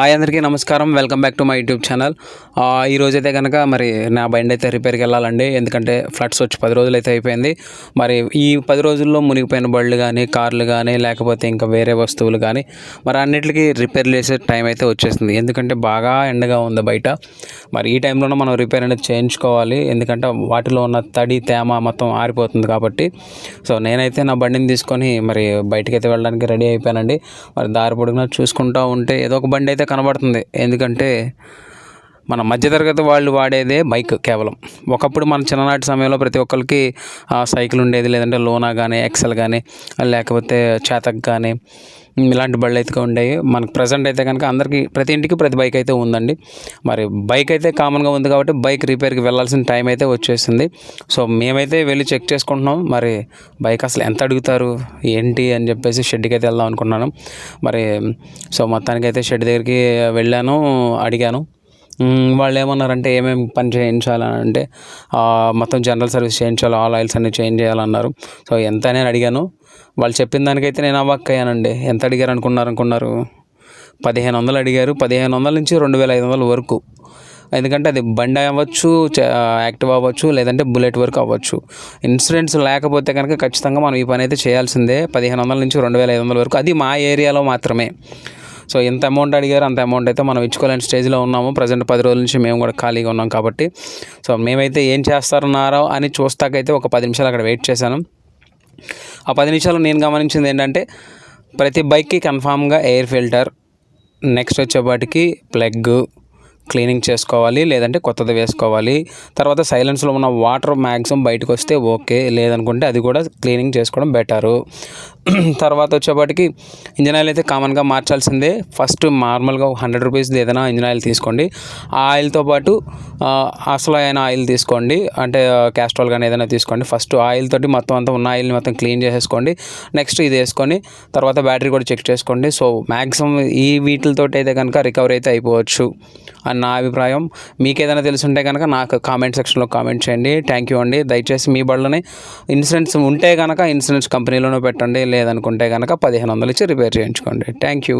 Hi అందరికీ నమస్కారం. Welcome back to my YouTube channel. ఈరోజైతే కనుక మరి నా బండి అయితే రిపేర్కి వెళ్ళాలండి. ఎందుకంటే ఫ్లడ్స్ వచ్చి 10 రోజులు అయితే అయిపోయింది. మరి ఈ 10 రోజుల్లో మునిగిపోయిన బళ్ళు కానీ, కార్లు కానీ, లేకపోతే ఇంకా వేరే వస్తువులు కానీ మరి అన్నిటికీ రిపేర్ చేసే టైం అయితే వచ్చేసింది. ఎందుకంటే బాగా ఎండగా ఉంది బయట. మరి ఈ టైంలోనే మనం రిపేర్ అనేది చేయించుకోవాలి. ఎందుకంటే వాటిలో ఉన్న తడి తేమ మొత్తం ఆరిపోతుంది కాబట్టి. సో నేనైతే నా బండిని తీసుకొని మరి బయటకైతే వెళ్ళడానికి రెడీ అయిపోయానండి. మరి దారి పొడుగునా చూసుకుంటూ ఉంటే ఏదో ఒక బండి అయితే కనబడుతుంది. ఎందుకంటే మన మధ్యతరగతి వాళ్ళు వాడేదే బైక్ కేవలం. ఒకప్పుడు మన చిన్ననాటి సమయంలో ప్రతి ఒక్కరికి సైకిల్ ఉండేది, లేదంటే లోనా కానీ, ఎక్సెల్ కానీ, లేకపోతే చేతక్ కానీ ఇలాంటి బళ్ళు అయితే ఉండేవి. మనకు ప్రజెంట్ అయితే కనుక అందరికీ ప్రతి ఇంటికి ప్రతి బైక్ అయితే ఉందండి. మరి బైక్ అయితే కామన్గా ఉంది కాబట్టి బైక్ రిపేర్కి వెళ్ళాల్సిన టైం అయితే వచ్చేసింది. సో మేమైతే వెళ్ళి చెక్ చేసుకుంటున్నాం. మరి బైక్ అసలు ఎంత అడుగుతారు ఏంటి అని చెప్పేసి షెడ్కి అయితే వెళ్దాం అనుకున్నాను. మరి సో మొత్తానికైతే షెడ్ దగ్గరికి వెళ్ళాను, అడిగాను. వాళ్ళు ఏమన్నారంటే ఏమేమి పని చేయించాలని అంటే మొత్తం జనరల్ సర్వీస్ చేయించాలి, ఆల్ ఆయిల్స్ అన్నీ చేంజ్ చేయాలన్నారు. సో ఎంత అని అడిగాను. వాళ్ళు చెప్పిన దానికైతే నేను అవ్వక్కయ్యానండి. ఎంత అడిగారు అనుకున్నారు 1500 అడిగారు. 1500 నుంచి 2500 వరకు. ఎందుకంటే అది బండి అవ్వచ్చు, యాక్టివ్ అవ్వచ్చు, లేదంటే బుల్లెట్ వరకు అవ్వచ్చు. ఇన్సూరెన్స్ లేకపోతే కనుక ఖచ్చితంగా మనం ఈ పని అయితే చేయాల్సిందే. 1500 నుంచి 2500 వరకు, అది మా ఏరియాలో మాత్రమే. సో ఎంత అమౌంట్ అడిగారు అంత అమౌంట్ అయితే మనం ఇచ్చుకోలేని స్టేజ్లో ఉన్నాము. ప్రజెంట్ 10 రోజుల నుంచి మేము కూడా ఖాళీగా ఉన్నాం కాబట్టి. సో మేమైతే ఏం చేస్తున్నారో అని చూస్తాకైతే ఒక 10 నిమిషాలు అక్కడ వెయిట్ చేశాను. ఆ 10 నిమిషాలు నేను గమనించింది ఏంటంటే ప్రతి బైక్కి కన్ఫామ్గా ఎయిర్ ఫిల్టర్, నెక్స్ట్ వచ్చేపాటికి ప్లగ్ క్లీనింగ్ చేసుకోవాలి, లేదంటే కొత్తది వేసుకోవాలి. తర్వాత సైలెన్స్లో ఉన్న వాటర్ మ్యాక్సిమం బయటకు వస్తే ఓకే, లేదనుకుంటే అది కూడా క్లీనింగ్ చేసుకోవడం బెటరు. తర్వాత వచ్చేపాటికి ఇంజన్ ఆయిల్ అయితే కామన్గా మార్చాల్సిందే. ఫస్ట్ నార్మల్గా 100 రూపీస్ది ఏదైనా ఇంజన్ ఆయిల్ తీసుకోండి. ఆ ఆయిల్తో పాటు అసలు అయిన ఆయిల్ తీసుకోండి, అంటే క్యాస్ట్రాల్ కానీ ఏదైనా తీసుకోండి. ఫస్ట్ ఆయిల్ తోటి మొత్తం అంతా ఉన్న ఆయిల్ని మొత్తం క్లీన్ చేసేసుకోండి. నెక్స్ట్ ఇది వేసుకొని తర్వాత బ్యాటరీ కూడా చెక్ చేసుకోండి. సో మ్యాక్సిమం ఈ వీటితో అయితే కనుక రికవరీ అయితే అయిపోవచ్చు అని నా అభిప్రాయం. మీకు ఏదైనా తెలుసుంటే కనుక నాకు కామెంట్ సెక్షన్లో కామెంట్ చేయండి. థ్యాంక్ యూ అండి. దయచేసి మీ బళ్ళని ఇన్సూరెన్స్ ఉంటే కనుక ఇన్సూరెన్స్ కంపెనీలోనే పెట్టండి, లేదనుకుంటే కనుక 1500 ఇచ్చి రిపేర్ చేయించుకోండి. Thank you.